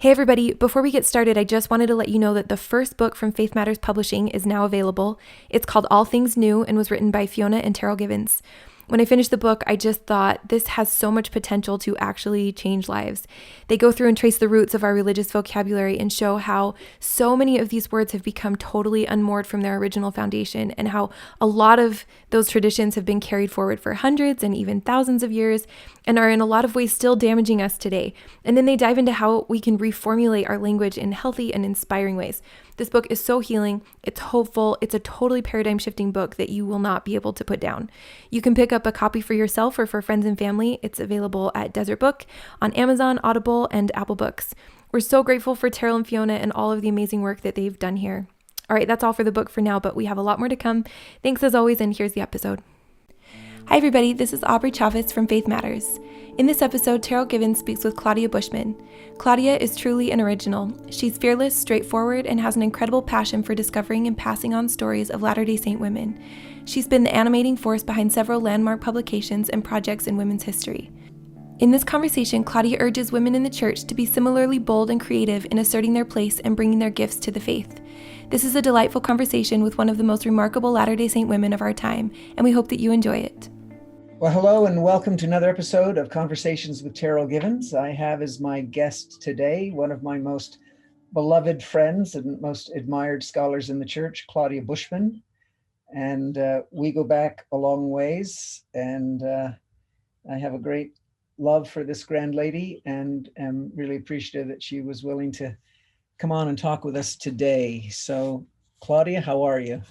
Hey everybody, before we get started, I just wanted to let you know that the first book from Faith Matters Publishing is now available. It's called All Things New and was written by Fiona and Terryl Givens. When I finished the book, I just thought this has so much potential to actually change lives. They go through and trace the roots of our religious vocabulary and show how so many of these words have become totally unmoored from their original foundation, and how a lot of those traditions have been carried forward for hundreds and even thousands of years and are in a lot of ways still damaging us today. And then they dive into how we can reformulate our language in healthy and inspiring ways. This book is so healing, it's hopeful, it's a totally paradigm shifting book that you will not be able to put down. You can pick up a copy for yourself or for friends and family. It's available at Desert Book, on Amazon, Audible, and Apple Books. We're so grateful for Terryl and Fiona and all of the amazing work that they've done here. All right, that's all for the book for now, but we have a lot more to come. Thanks as always, and here's the episode. Hi everybody, this is Aubrey Chavez from Faith Matters. In this episode, Terryl Givens speaks with Claudia Bushman. Claudia is truly an original. She's fearless, straightforward, and has an incredible passion for discovering and passing on stories of Latter-day Saint women. She's been the animating force behind several landmark publications and projects in women's history. In this conversation, Claudia urges women in the church to be similarly bold and creative in asserting their place and bringing their gifts to the faith. This is a delightful conversation with one of the most remarkable Latter-day Saint women of our time, and we hope that you enjoy it. Well, hello and welcome to another episode of Conversations with Terryl Givens. I have as my guest today one of my most beloved friends and most admired scholars in the church, Claudia Bushman. And we go back a long ways, and I have a great love for this grand lady and am really appreciative that she was willing to come on and talk with us today. So, Claudia, how are you?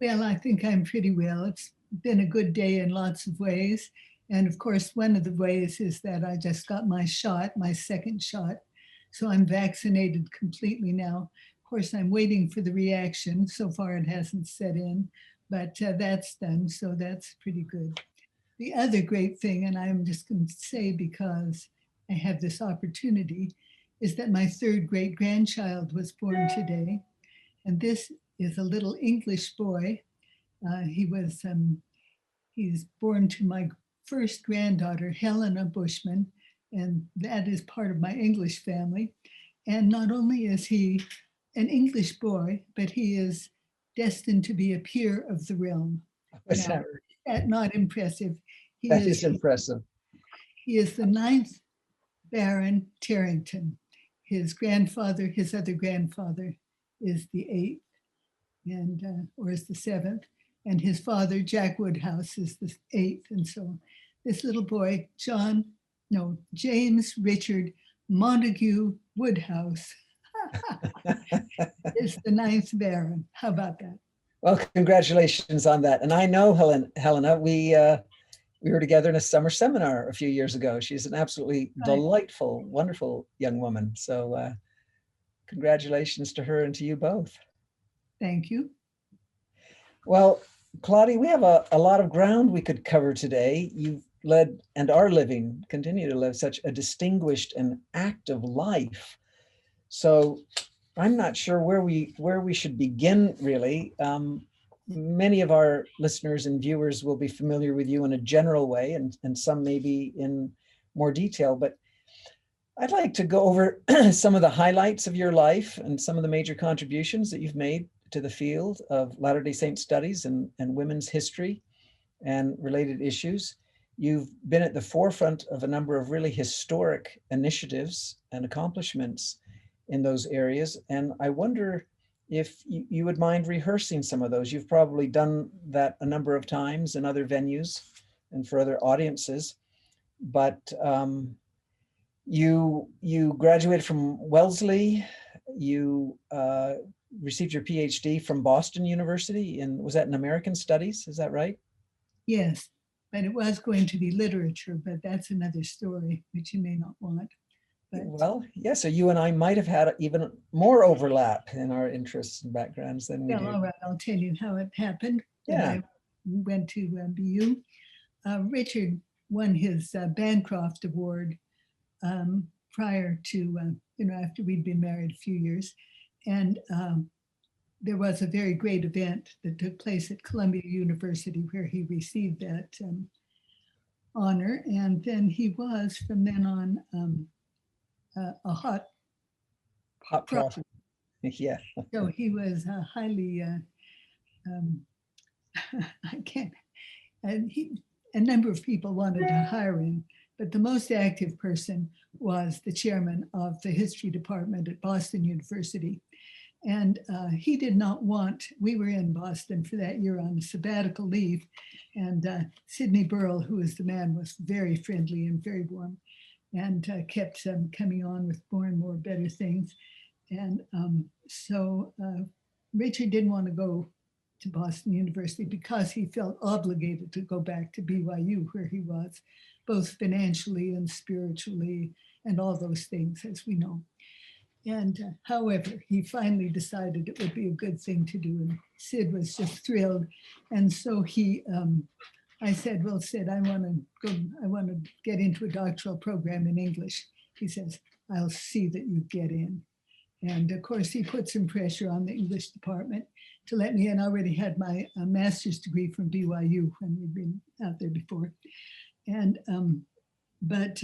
Well, I think I'm pretty well. It's been a good day in lots of ways. And of course, one of the ways is that I just got my shot, my second shot. So I'm vaccinated completely now. Of course, I'm waiting for the reaction. So far, it hasn't set in, but that's done. So that's pretty good. The other great thing, and I'm just going to say because I have this opportunity, is that my third great grandchild was born today. And this is a little English boy. He's born to my first granddaughter, Helena Bushman, and that is part of my English family. And not only is he an English boy, but he is destined to be a peer of the realm. Now, is that not impressive? That is impressive. He is the ninth Baron Tarrington. His other grandfather, is the eighth, or is the seventh. And his father, Jack Woodhouse, is the eighth. And so this little boy, James Richard Montague Woodhouse, is the ninth Baron. How about that? Well, congratulations on that. And I know Helena, we were together in a summer seminar a few years ago. She's an absolutely delightful, wonderful young woman. So congratulations to her and to you both. Thank you. Well, Claudia, we have a lot of ground we could cover today. You've led and are continue to live such a distinguished and active life. So I'm not sure where we should begin, really. Many of our listeners and viewers will be familiar with you in a general way, and some maybe in more detail, but I'd like to go over some of the highlights of your life and some of the major contributions that you've made to the field of Latter-day Saint studies and women's history and related issues. You've been at the forefront of a number of really historic initiatives and accomplishments in those areas. And I wonder if you would mind rehearsing some of those. You've probably done that a number of times in other venues and for other audiences, but you graduated from Wellesley. You received your PhD from Boston University was that in American Studies? Is that right? Yes, but it was going to be literature, but that's another story, which you may not want. But, well, yeah, so you and I might have had even more overlap in our interests and backgrounds than we do. All right, I'll tell you how it happened. Yeah. I went to BU. Richard won his Bancroft Award prior to, after we'd been married a few years. And there was a very great event that took place at Columbia University where he received that honor. And then he was, from then on, a hot Hot profit. Yeah. So he was highly, I can't, and a number of people wanted to hire him, but the most active person was the chairman of the history department at Boston University. And he did not want, we were in Boston for that year on sabbatical leave, and Sidney Burrell, who was the man, was very friendly and very warm, and kept coming on with more and more better things. And so Richard didn't want to go to Boston University because he felt obligated to go back to BYU, where he was, both financially and spiritually, and all those things, as we know. And however, he finally decided it would be a good thing to do. And Sid was just thrilled. And so I said, well, Sid, I want to get into a doctoral program in English. He says, I'll see that you get in. And of course, he put some pressure on the English department to let me in. I already had my master's degree from BYU when we'd been out there before. And but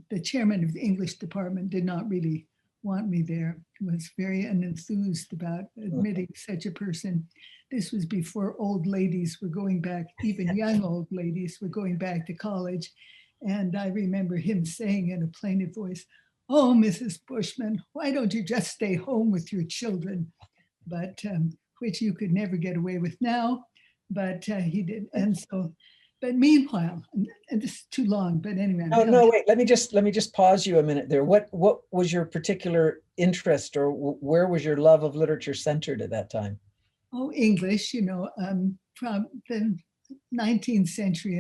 the chairman of the English department did not really want me there, was very unenthused about admitting such a person. This was before old ladies were going back, even young old ladies were going back to college. And I remember him saying in a plaintive voice, "Oh, Mrs. Bushman, why don't you just stay home with your children?" But which you could never get away with now, but he did. And so, but meanwhile, and this is too long, but anyway. No, wait, let me just pause you a minute there. What was your particular interest, or where was your love of literature centered at that time? Oh, English, from the 19th century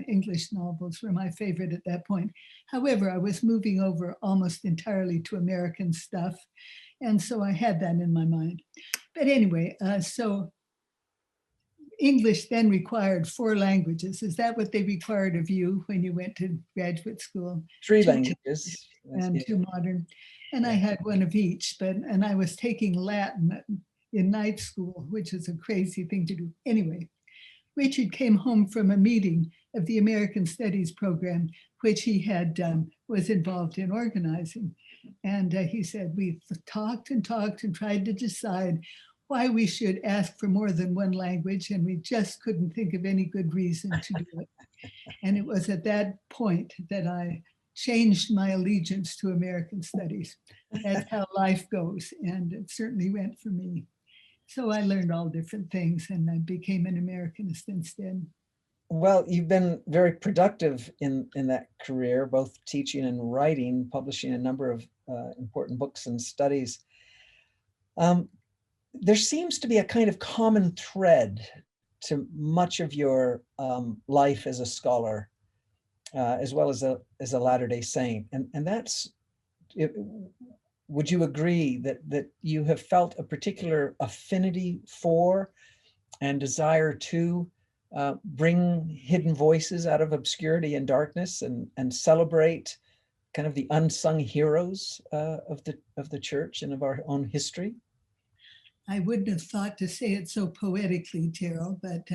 English novels were my favorite at that point. However, I was moving over almost entirely to American stuff. And so I had that in my mind. But anyway, so English then required 4 languages. Is that what they required of you when you went to graduate school? 3 languages. And 2 modern. And I had one of each, and I was taking Latin in night school, which is a crazy thing to do. Anyway, Richard came home from a meeting of the American Studies program, which he had was involved in organizing. And he said, we talked and tried to decide why we should ask for more than one language, and we just couldn't think of any good reason to do it. And it was at that point that I changed my allegiance to American studies. That's how life goes, and it certainly went for me. So I learned all different things, and I became an Americanist instead. Well, you've been very productive in that career, both teaching and writing, publishing a number of important books and studies. There seems to be a kind of common thread to much of your life as a scholar, as well as a Latter-day Saint, and that's. Would you agree that you have felt a particular affinity for and desire to bring hidden voices out of obscurity and darkness, and celebrate kind of the unsung heroes of the church and of our own history? I wouldn't have thought to say it so poetically, Terryl, but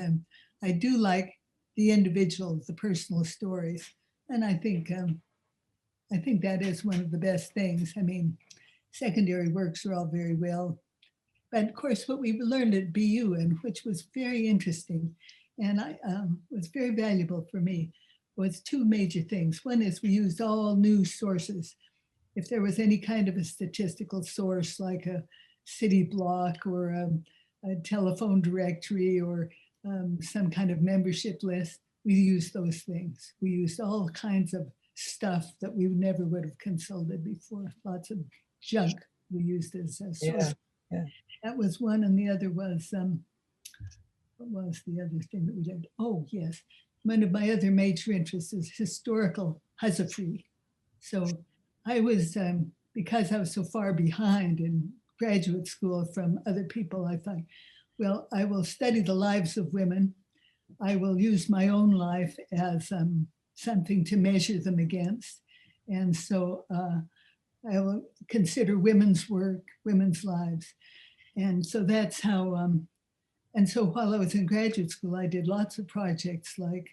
I do like the individual, the personal stories, and I think that is one of the best things. I mean, secondary works are all very well, but of course, what we learned at BU, and which was very interesting, and I was very valuable for me, was 2 major things. One is we used all news sources. If there was any kind of a statistical source, like a city block or a telephone directory or some kind of membership list, we used those things. We used all kinds of stuff that we never would have consulted before. Lots of junk we used as a source. Yeah. That was one, and the other was, what was the other thing that we did? Oh, yes. One of my other major interests is historical hagiography. So I was, because I was so far behind in graduate school from other people, I thought, well, I will study the lives of women. I will use my own life as something to measure them against. And so I will consider women's work, women's lives. And so that's how, and so while I was in graduate school, I did lots of projects like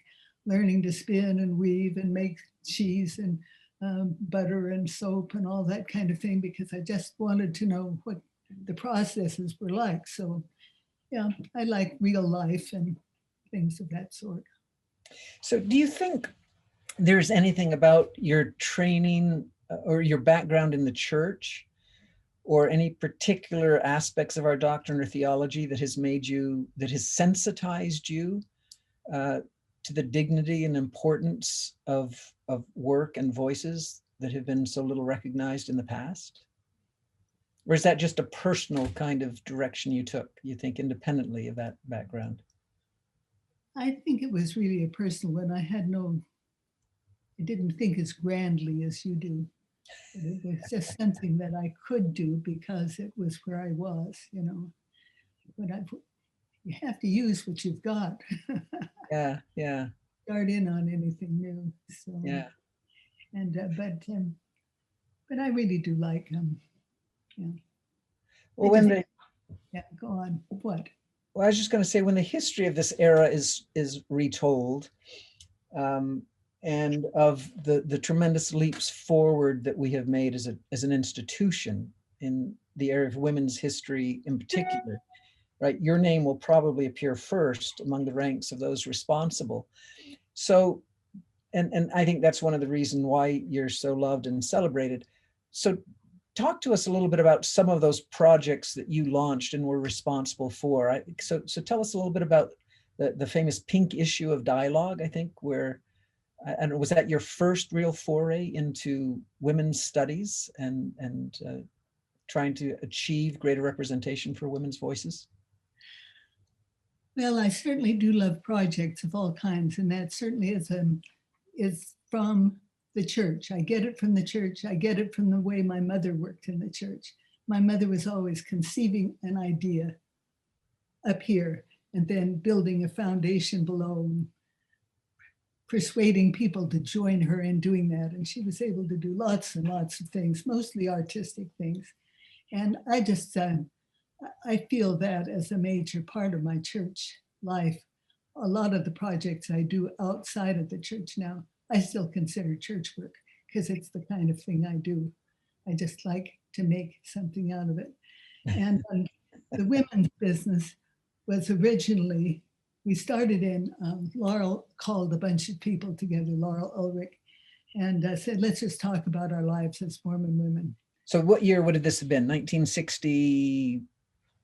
learning to spin and weave and make cheese and butter and soap and all that kind of thing, because I just wanted to know what the processes were like. So yeah, I like real life and things of that sort. So do you think there's anything about your training or your background in the church or any particular aspects of our doctrine or theology that has sensitized you to the dignity and importance of work and voices that have been so little recognized in the past? Or is that just a personal kind of direction you took, you think, independently of that background? I think it was really a personal one. I didn't think as grandly as you do. It was just something that I could do because it was where I was, But you have to use what you've got. Yeah. Start in on anything new. So Yeah. and but I really do like yeah. Well, Yeah, go on. What? Well, I was just going to say, when the history of this era is retold, and of the tremendous leaps forward that we have made as an institution in the area of women's history in particular, right? Your name will probably appear first among the ranks of those responsible. So, and I think that's one of the reasons why you're so loved and celebrated. So talk to us a little bit about some of those projects that you launched and were responsible for. So tell us a little bit about the famous pink issue of Dialogue, I think, where, and was that your first real foray into women's studies and trying to achieve greater representation for women's voices? Well, I certainly do love projects of all kinds, and that certainly is from the church. I get it from the church. I get it from the way my mother worked in the church. My mother was always conceiving an idea up here and then building a foundation below and persuading people to join her in doing that. And she was able to do lots and lots of things, mostly artistic things. And I just, I feel that as a major part of my church life. A lot of the projects I do outside of the church now, I still consider church work because it's the kind of thing I do. I just like to make something out of it. And the women's business was originally, we started in, Laurel called a bunch of people together, Laurel Ulrich, and said, let's just talk about our lives as Mormon women. So what year would this have been? 1960?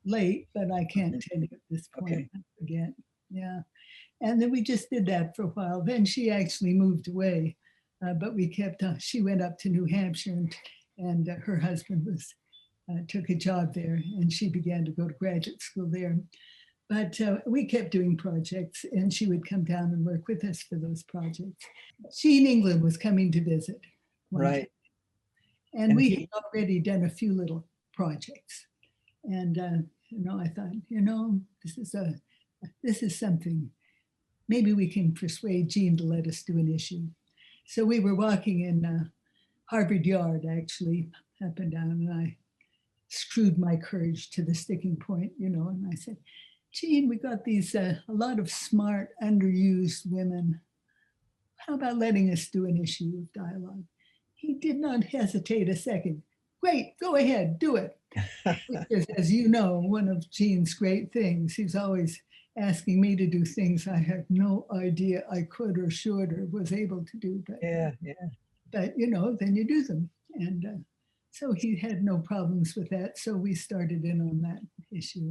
Late, but I can't tell you at this point. Okay. I forget. Yeah. And then we just did that for a while. Then she actually moved away, but we kept on. She went up to New Hampshire and her husband took a job there and she began to go to graduate school there. But we kept doing projects and she would come down and work with us for those projects. She in England was coming to visit. Right. And we had already done a few little projects. And, I thought, this is something, maybe we can persuade Jean to let us do an issue. So we were walking in Harvard Yard, actually, up and down, and I screwed my courage to the sticking point, and I said, Jean, we got these, a lot of smart, underused women. How about letting us do an issue of Dialogue? He did not hesitate a second. Great, go ahead, do it. Which is, as you know, one of Jean's great things. He's always asking me to do things I had no idea I could or should or was able to do. But then you do them. And so he had no problems with that. So we started in on that issue.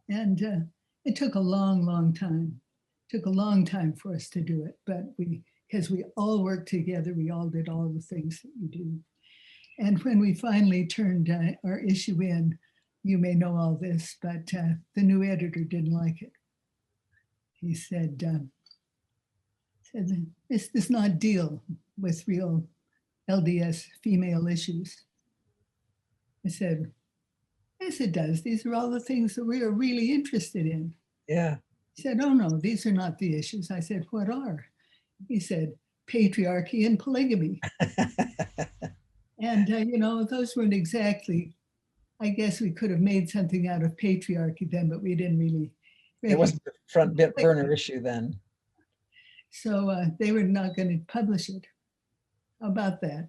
And it took a long, long time. It took a long time for us to do it. But because we all worked together, we all did all the things that we do. And when we finally turned our issue in, you may know all this, but the new editor didn't like it. He said this does not deal with real LDS female issues. I said, yes, it does. These are all the things that we are really interested in. Yeah. He said, oh no, these are not the issues. I said, what are? He said, patriarchy and polygamy. And, those weren't exactly, I guess we could have made something out of patriarchy then, but we didn't really. It wasn't the front burner issue then. So they were not going to publish it. about that.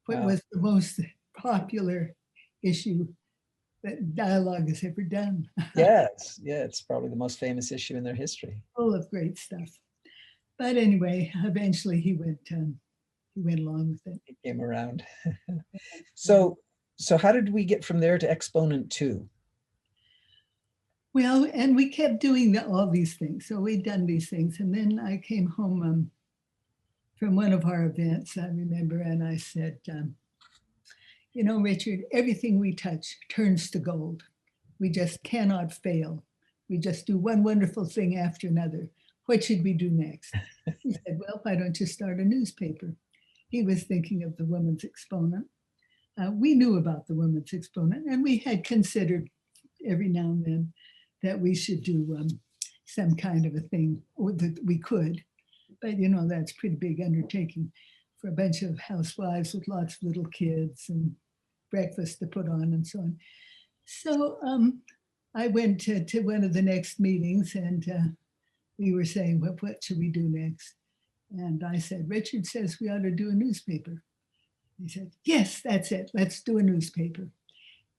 What Wow. was the most popular issue that Dialogue has ever done? It's probably the most famous issue in their history. Full of great stuff. But anyway, eventually he went along with it. It came around. So how did we get from there to Exponent II? Well, and we kept doing all these things. So we'd done these things. And then I came home from one of our events, I remember, and I said, you know, Richard, everything we touch turns to gold. We just cannot fail. We just do one wonderful thing after another. What should we do next? He said, well, why don't you start a newspaper? He was thinking of the Woman's Exponent. We knew about the Woman's Exponent, and we had considered every now and then that we should do some kind of a thing, or that we could. But, you know, that's a pretty big undertaking for a bunch of housewives with lots of little kids and breakfast to put on and so on. So I went to one of the next meetings, and we were saying, well, what should we do next? And I said, Richard says we ought to do a newspaper. He said, yes, that's it. Let's do a newspaper.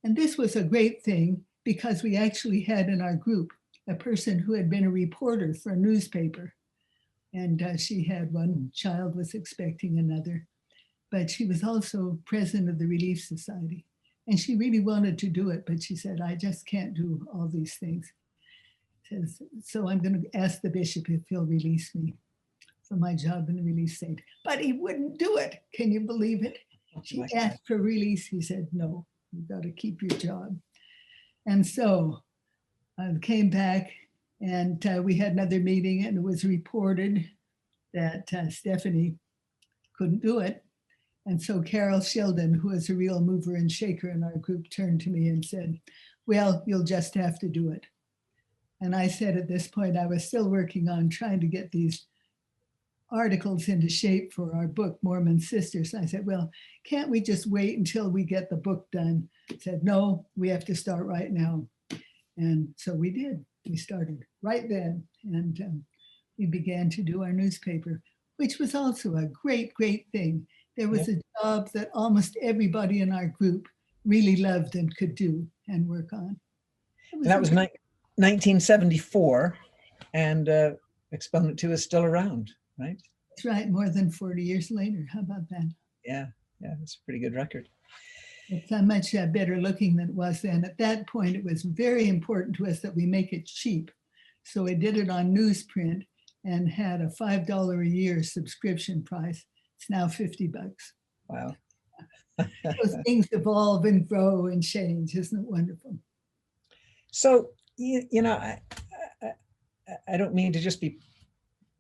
And this was a great thing because we actually had in our group a person who had been a reporter for a newspaper. And she had one child, was expecting another. But she was also president of the Relief Society. And she really wanted to do it, but she said, I just can't do all these things. So I'm going to ask the bishop if he'll release me from my job in the relief state. But he wouldn't do it. Can you believe it? She asked for release. He said, no, you've got to keep your job. And so I came back, and we had another meeting, and it was reported that Stephanie couldn't do it. And so Carol Sheldon, who is a real mover and shaker in our group, turned to me and said, well, you'll just have to do it. And I said at this point, I was still working on trying to get these articles into shape for our book, Mormon Sisters. I said, well, can't we just wait until we get the book done? I said, no, we have to start right now. And so we did. We started right then. And we began to do our newspaper, which was also a great, great thing. There was a job that almost everybody in our group really loved and could do and work on. And that was 1974, and Exponent II is still around, right? That's right, more than 40 years later. How about that? Yeah, that's a pretty good record. It's much better looking than it was then. At that point, it was very important to us that we make it cheap. So we did it on newsprint and had a $5 a year subscription price. It's now $50. Wow. Those things evolve and grow and change. Isn't it wonderful? So, you know, I don't mean to just be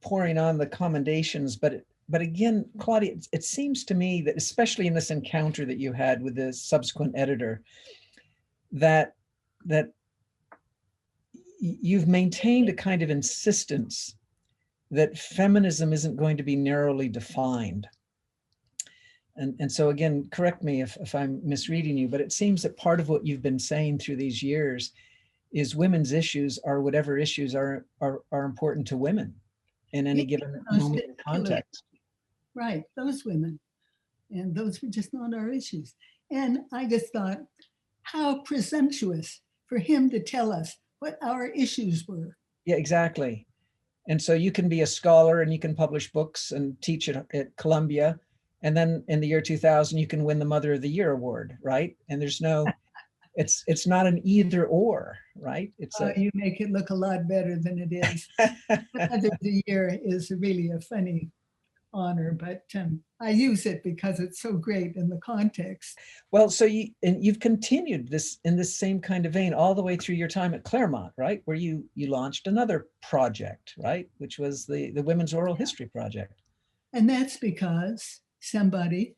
pouring on the commendations, but again, Claudia, it seems to me that, especially in this encounter that you had with the subsequent editor, that you've maintained a kind of insistence that feminism isn't going to be narrowly defined. And so again, correct me if I'm misreading you, but it seems that part of what you've been saying through these years is women's issues, or whatever issues are important to women in any given moment and context. Right, those women. And those were just not our issues. And I just thought, how presumptuous for him to tell us what our issues were. Yeah, exactly. And so you can be a scholar and you can publish books and teach at Columbia. And then in the year 2000, you can win the Mother of the Year award, right? And there's no, it's not an either or, right? You make it look a lot better than it is. Mother of the Year is really a funny honor, but I use it because it's so great in the context. Well, so you've continued this in this same kind of vein all the way through your time at Claremont, right? Where you launched another project, right? Which was the Women's Oral History Project. And that's because somebody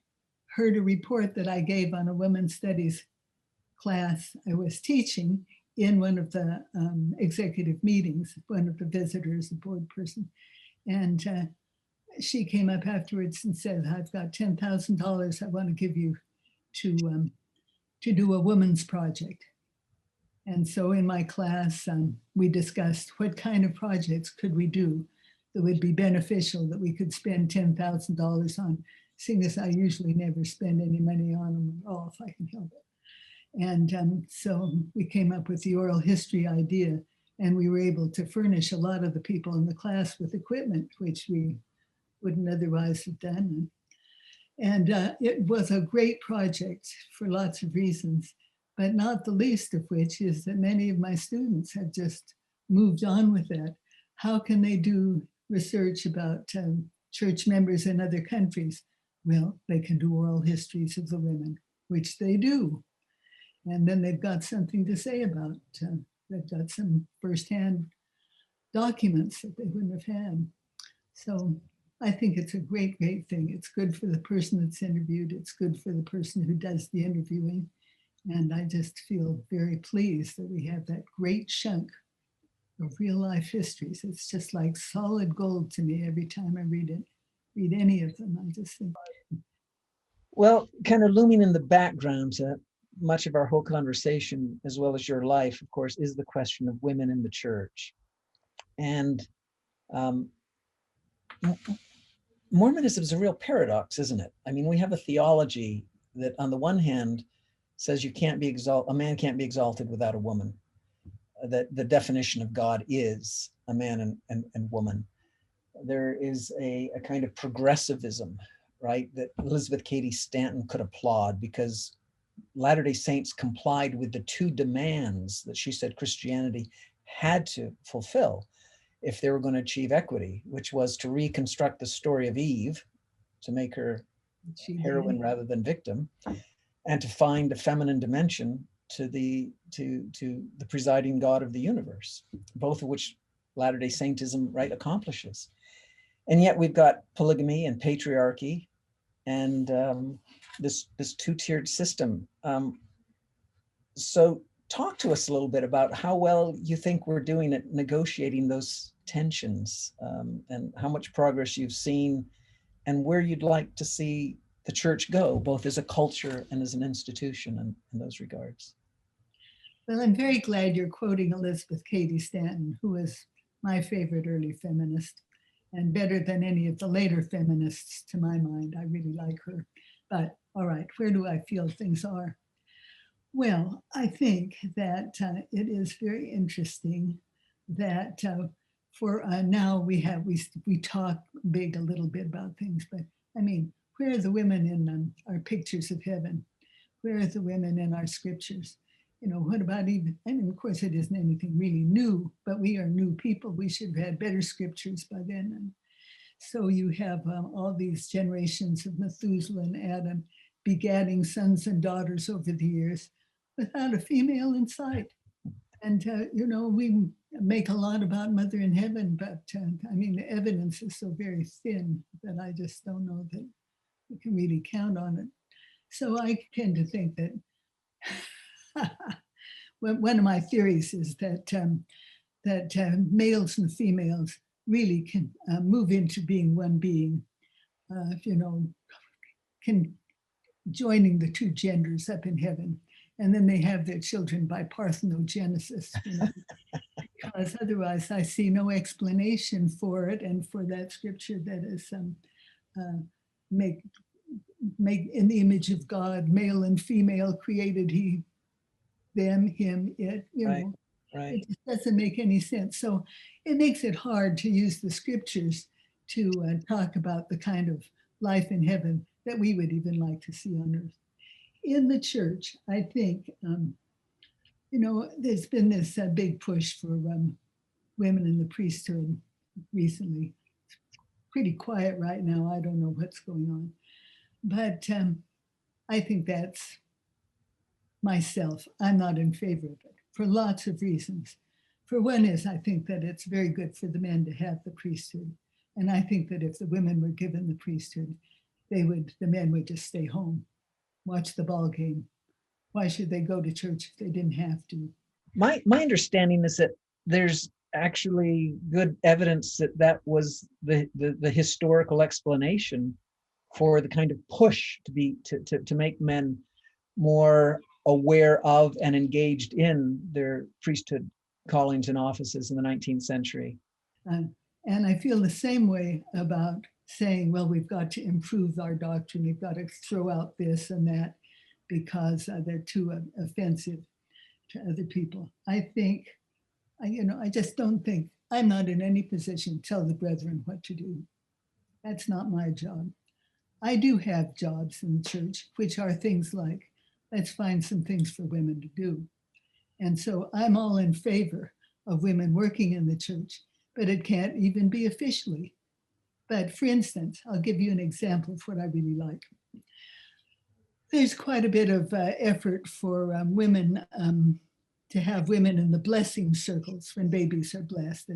heard a report that I gave on a women's studies class I was teaching in one of the executive meetings, one of the visitors, a board person. And she came up afterwards and said, I've got $10,000 I want to give you to do a women's project. And so in my class, we discussed what kind of projects could we do that would be beneficial, that we could spend $10,000 on. seeing as I usually never spend any money on them at all if I can help it. And so we came up with the oral history idea, and we were able to furnish a lot of the people in the class with equipment, which we wouldn't otherwise have done. And it was a great project for lots of reasons, but not the least of which is that many of my students have just moved on with that. How can they do research about church members in other countries? Well, they can do oral histories of the women, which they do. And then they've got something to say about, they've got some firsthand documents that they wouldn't have had. So I think it's a great, great thing. It's good for the person that's interviewed. It's good for the person who does the interviewing. And I just feel very pleased that we have that great chunk of real life histories. It's just like solid gold to me every time I read any of them. I just think. Well, kind of looming in the background to much of our whole conversation, as well as your life, of course, is the question of women in the church. And Mormonism is a real paradox, isn't it? I mean, we have a theology that on the one hand says a man can't be exalted without a woman. That the definition of God is a man and woman. There is a kind of progressivism, right, that Elizabeth Cady Stanton could applaud, because Latter-day Saints complied with the two demands that she said Christianity had to fulfill if they were going to achieve equity, which was to reconstruct the story of Eve, to make her heroine rather than victim, and to find a feminine dimension to the presiding God of the universe, both of which Latter-day Saintism, right, accomplishes. And yet we've got polygamy and patriarchy and this two-tiered system. So talk to us a little bit about how well you think we're doing at negotiating those tensions, and how much progress you've seen, and where you'd like to see the church go, both as a culture and as an institution in those regards. Well, I'm very glad you're quoting Elizabeth Cady Stanton, who is my favorite early feminist, and better than any of the later feminists to my mind. I really like her. But all right, where do I feel things are? Well, I think that it is very interesting that for now we talk big a little bit about things, but I mean, where are the women in our pictures of heaven? Where are the women in our scriptures? You know, what about even, I mean, of course it isn't anything really new, but we are new people. We should have had better scriptures by then. And so you have all these generations of Methuselah and Adam begatting sons and daughters over the years without a female in sight. And, you know, we make a lot about Mother in Heaven, but I mean, the evidence is so very thin that I just don't know that we can really count on it. So I tend to think that one of my theories is that males and females really can move into being one being, you know, can joining the two genders up in heaven. And then they have their children by parthenogenesis, you know, because otherwise I see no explanation for it. And for that scripture that is make in the image of God, male and female created he, them, him, it, you know, right. It just doesn't make any sense. So it makes it hard to use the scriptures to talk about the kind of life in heaven that we would even like to see on earth. In the church, I think, you know, there's been this big push for women in the priesthood recently. It's pretty quiet right now. I don't know what's going on. But I think that's myself. I'm not in favor of it for lots of reasons. For one is, I think that it's very good for the men to have the priesthood. And I think that if the women were given the priesthood, the men would just stay home, watch the ball game. Why should they go to church if they didn't have to? My understanding is that there's actually good evidence that was the historical explanation for the kind of push to make men more aware of and engaged in their priesthood callings and offices in the 19th century. And I feel the same way about saying, well, we've got to improve our doctrine. We've got to throw out this and that because they're too offensive to other people. I think, I just don't think, I'm not in any position to tell the brethren what to do. That's not my job. I do have jobs in the church, which are things like, let's find some things for women to do. And so I'm all in favor of women working in the church, but it can't even be officially. But for instance, I'll give you an example of what I really like. There's quite a bit of effort for women to have women in the blessing circles when babies are blessed,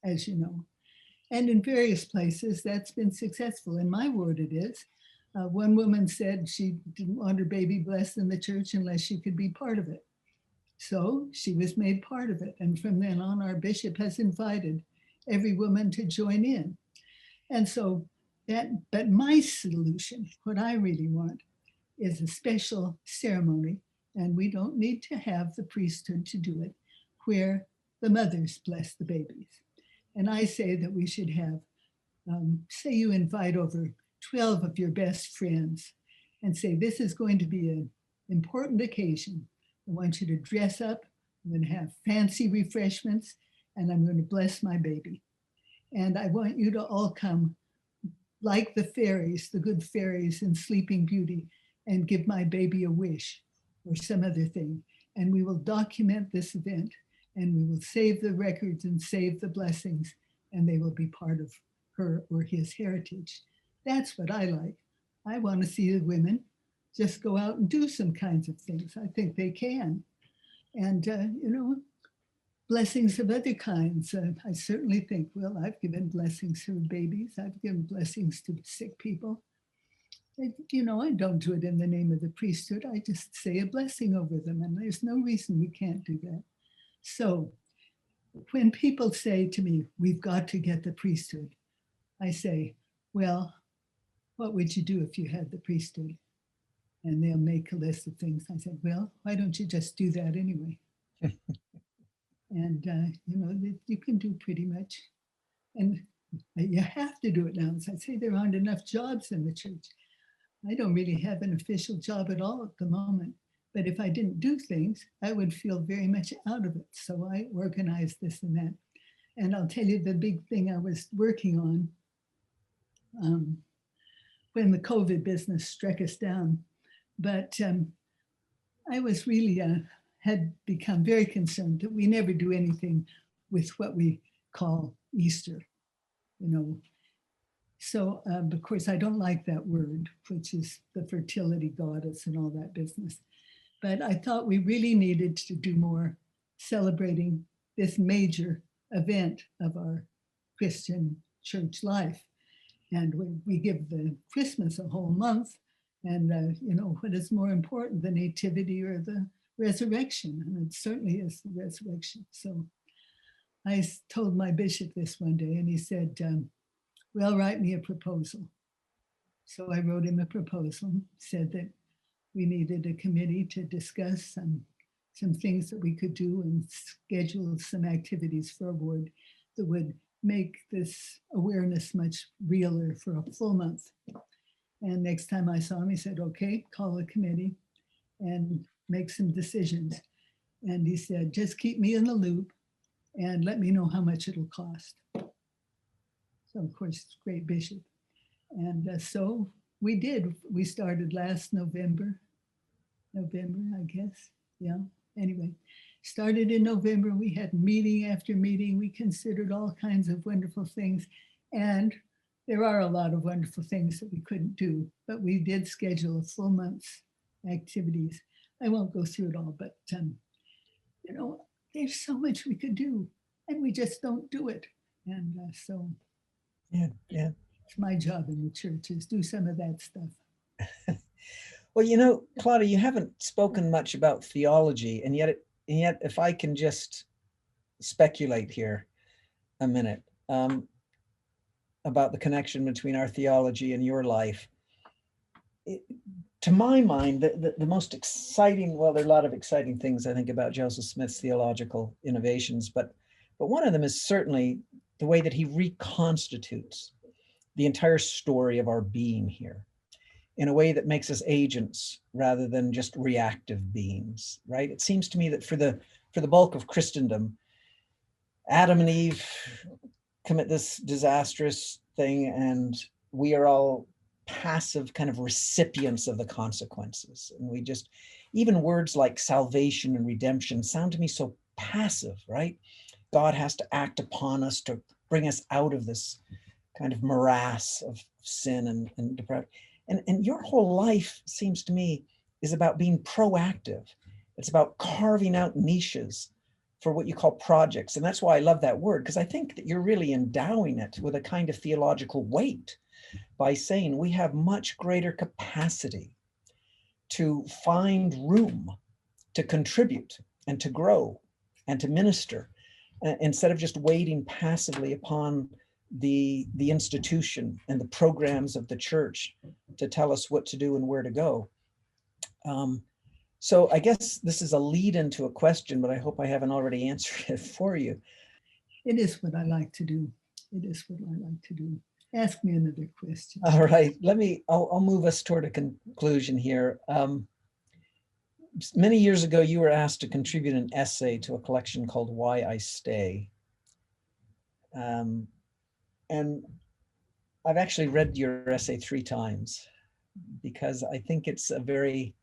as you know. And in various places, that's been successful. In my ward, it is. One woman said she didn't want her baby blessed in the church unless she could be part of it. So she was made part of it. And from then on, our bishop has invited every woman to join in. And so but my solution, what I really want, is a special ceremony, and we don't need to have the priesthood to do it, where the mothers bless the babies. And I say that we should have, say you invite over 12 of your best friends and say, this is going to be an important occasion. I want you to dress up. I'm going to have fancy refreshments, and I'm going to bless my baby. And I want you to all come like the fairies, the good fairies in Sleeping Beauty, and give my baby a wish or some other thing. And we will document this event, and we will save the records and save the blessings, and they will be part of her or his heritage. That's what I like. I want to see the women just go out and do some kinds of things. I think they can. And, blessings of other kinds. I certainly think, well, I've given blessings to babies. I've given blessings to sick people. I don't do it in the name of the priesthood. I just say a blessing over them, and there's no reason we can't do that. So when people say to me, we've got to get the priesthood, I say, well, what would you do if you had the priesthood? And they'll make a list of things. I said, well, why don't you just do that anyway? And, you can do pretty much. And you have to do it now. As I say, there aren't enough jobs in the church. I don't really have an official job at all at the moment. But if I didn't do things, I would feel very much out of it. So I organized this and that. And I'll tell you the big thing I was working on when the COVID business struck us down. But I was really, had become very concerned that we never do anything with what we call Easter, So, of course, I don't like that word, which is the fertility goddess and all that business. But I thought we really needed to do more celebrating this major event of our Christian church life. And we give the Christmas a whole month. And, what is more important, the nativity or the resurrection? And it certainly is the resurrection. So I told my bishop this one day, and he said, well, write me a proposal. So I wrote him a proposal, said that we needed a committee to discuss some things that we could do and schedule some activities for a board that would make this awareness much realer for a full month. And next time I saw him, he said, okay, call a committee and make some decisions. And he said, just keep me in the loop and let me know how much it'll cost. So of course, great bishop. And so we did. We started last November, I guess. Yeah. Anyway, started in November. We had meeting after meeting. We considered all kinds of wonderful things. And there are a lot of wonderful things that we couldn't do, but we did schedule a full month's activities. I won't go through it all, but there's so much we could do, and we just don't do it. And so yeah, it's my job in the church is do some of that stuff. Well, Claudia, you haven't spoken much about theology, and yet if I can just speculate here a minute about the connection between our theology and your life. To my mind, the most exciting, well, there are a lot of exciting things I think about Joseph Smith's theological innovations, but one of them is certainly the way that he reconstitutes the entire story of our being here in a way that makes us agents rather than just reactive beings, right? It seems to me that for the bulk of Christendom, Adam and Eve commit this disastrous thing, and we are all passive kind of recipients of the consequences. And we just, even words like salvation and redemption sound to me so passive, right? God has to act upon us to bring us out of this kind of morass of sin and depravity. And your whole life, seems to me, is about being proactive. It's about carving out niches for what you call projects. And that's why I love that word, because I think that you're really endowing it with a kind of theological weight by saying we have much greater capacity to find room to contribute and to grow and to minister, instead of just waiting passively upon the institution and the programs of the church to tell us what to do and where to go. So I guess this is a lead into a question, but I hope I haven't already answered it for you. It is what I like to do. It is what I like to do. Ask me another question. All right, I'll move us toward a conclusion here. Many years ago, you were asked to contribute an essay to a collection called Why I Stay. And I've actually read your essay 3 times because I think it's a very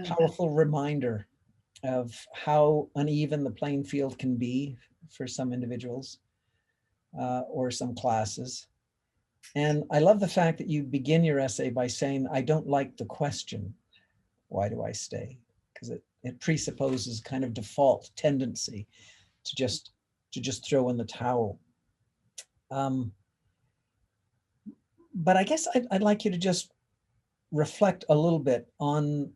powerful reminder of how uneven the playing field can be for some individuals or some classes. And I love the fact that you begin your essay by saying, I don't like the question, why do I stay? Because it presupposes kind of default tendency to just throw in the towel. But I guess I'd like you to just reflect a little bit on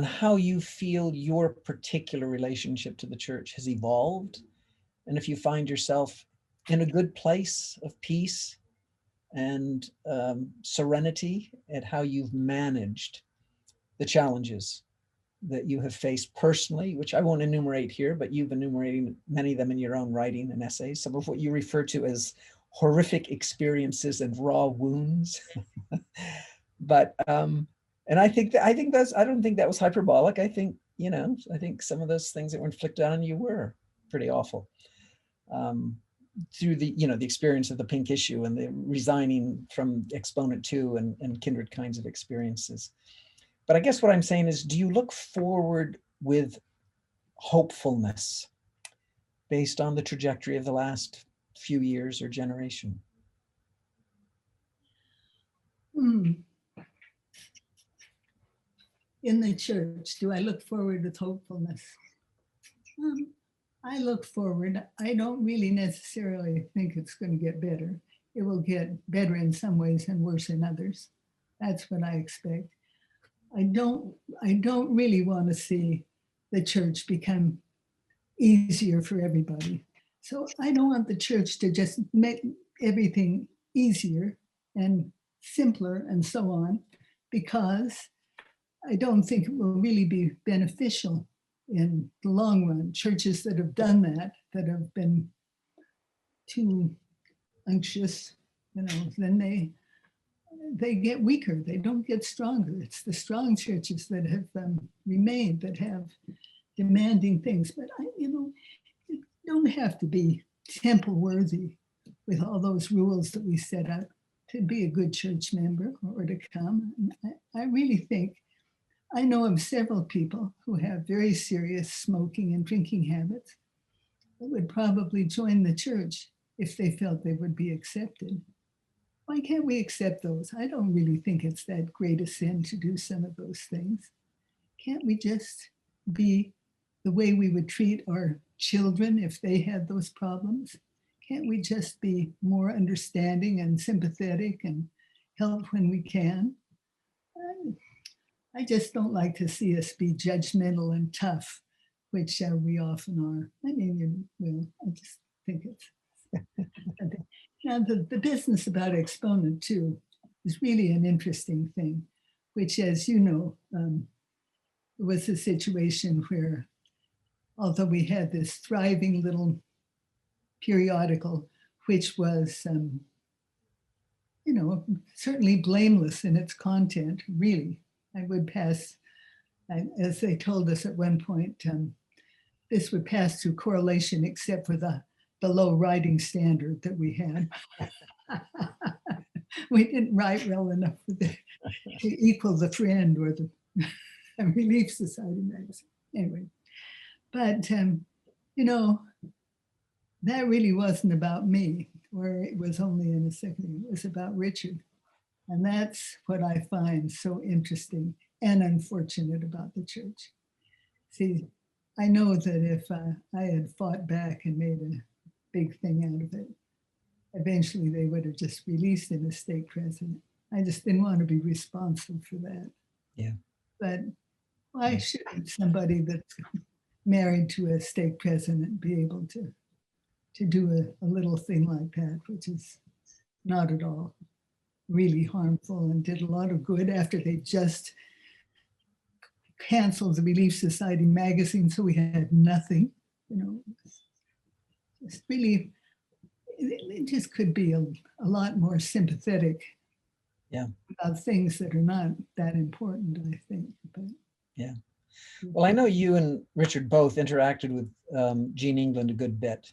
how you feel your particular relationship to the church has evolved, and if you find yourself in a good place of peace and serenity at how you've managed the challenges that you have faced personally, which I won't enumerate here, but you've enumerated many of them in your own writing and essays, some of what you refer to as horrific experiences and raw wounds. But and I think I don't think that was hyperbolic. I think, I think some of those things that were inflicted on you were pretty awful. Through the experience of the pink issue and the resigning from Exponent II and kindred kinds of experiences. But I guess what I'm saying is, do you look forward with hopefulness based on the trajectory of the last few years or generation? In the church, do I look forward with hopefulness? I look forward. I don't really necessarily think it's going to get better. It will get better in some ways and worse in others. That's what I expect. I don't really want to see the church become easier for everybody. So I don't want the church to just make everything easier and simpler and so on, because I don't think it will really be beneficial in the long run. Churches that have done that have been too anxious, then they get weaker. They don't get stronger. It's the strong churches that have remained, that have demanding things. But you don't have to be temple worthy with all those rules that we set up to be a good church member or to come. I really think, I know of several people who have very serious smoking and drinking habits that would probably join the church if they felt they would be accepted. Why can't we accept those? I don't really think it's that great a sin to do some of those things. Can't we just be the way we would treat our children if they had those problems? Can't we just be more understanding and sympathetic and help when we can? I just don't like to see us be judgmental and tough, which we often are. I just think it's... Now, the business about Exponent II is really an interesting thing, which, as you know, was a situation where, although we had this thriving little periodical which was, certainly blameless in its content, really. I would pass, as they told us at one point, this would pass through correlation except for the low writing standard that we had. We didn't write well enough to equal the Friend or the Relief Society magazine. Anyway, but that really wasn't about me, or it was only in a second. It was about Richard. And that's what I find so interesting and unfortunate about the church. See, I know that if I had fought back and made a big thing out of it, eventually they would have just released him as stake president. I just didn't want to be responsible for that. Yeah. But why shouldn't somebody that's married to a stake president be able to do a little thing like that, which is not at all really harmful and did a lot of good after they just canceled the Relief Society magazine, so we had nothing, just really, it just could be a lot more sympathetic about things that are not that important, I think. But yeah. Well, I know you and Richard both interacted with Jean England a good bit.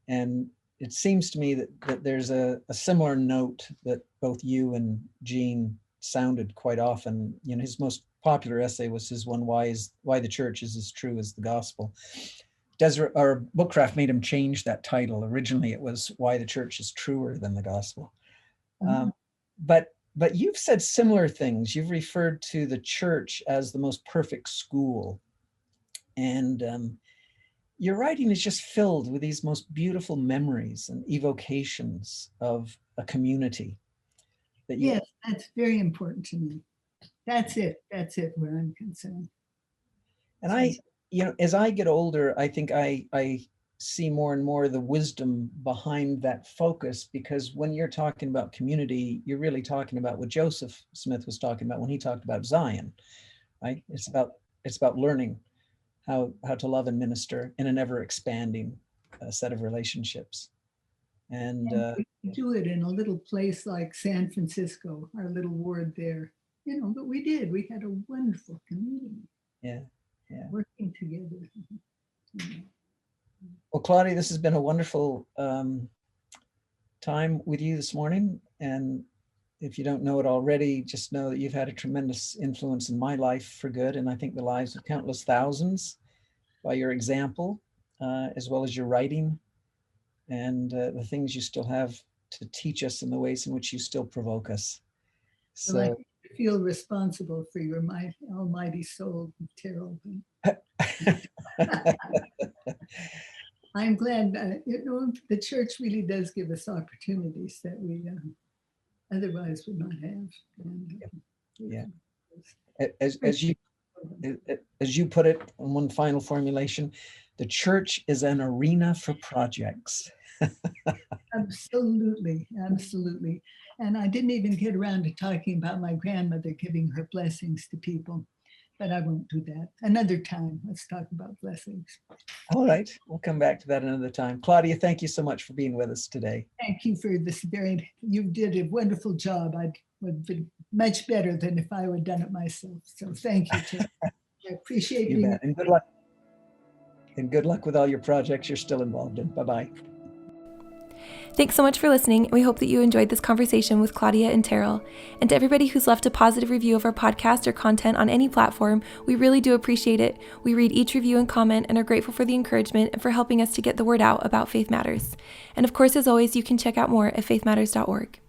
And it seems to me that there's a similar note that both you and Jean sounded quite often. His most popular essay was his one, Why the Church is as True as the Gospel. Bookcraft made him change that title. Originally it was Why the Church is Truer than the Gospel. But you've said similar things. You've referred to the church as the most perfect school. And your writing is just filled with these most beautiful memories and evocations of a community. Yes, that's very important to me. That's it where I'm concerned. And as I get older, I think I see more and more the wisdom behind that focus, because when you're talking about community, you're really talking about what Joseph Smith was talking about when he talked about Zion, right? It's about learning how to love and minister in an ever expanding set of relationships. And we do it in a little place like San Francisco, our little ward there, but we had a wonderful community. Yeah. Working together. Well, Claudia, this has been a wonderful time with you this morning. And if you don't know it already, just know that you've had a tremendous influence in my life for good, and I think the lives of countless thousands, by your example, as well as your writing and the things you still have to teach us and the ways in which you still provoke us. So well, I feel responsible for your almighty soul, Terryl. I'm glad the church really does give us opportunities that we otherwise would not have. And, As you put it in one final formulation, the church is an arena for projects. Absolutely. And I didn't even get around to talking about my grandmother giving her blessings to people, but I won't do that. Another time, let's talk about blessings. All right, we'll come back to that another time. Claudia, thank you so much for being with us today. Thank you for this you did a wonderful job. I would be much better than if I would have done it myself. So thank you, Tim. I appreciate you. And good luck. And good luck with all your projects you're still involved in. Bye-bye. Thanks so much for listening. We hope that you enjoyed this conversation with Claudia and Terryl. And to everybody who's left a positive review of our podcast or content on any platform, we really do appreciate it. We read each review and comment and are grateful for the encouragement and for helping us to get the word out about Faith Matters. And of course, as always, you can check out more at faithmatters.org.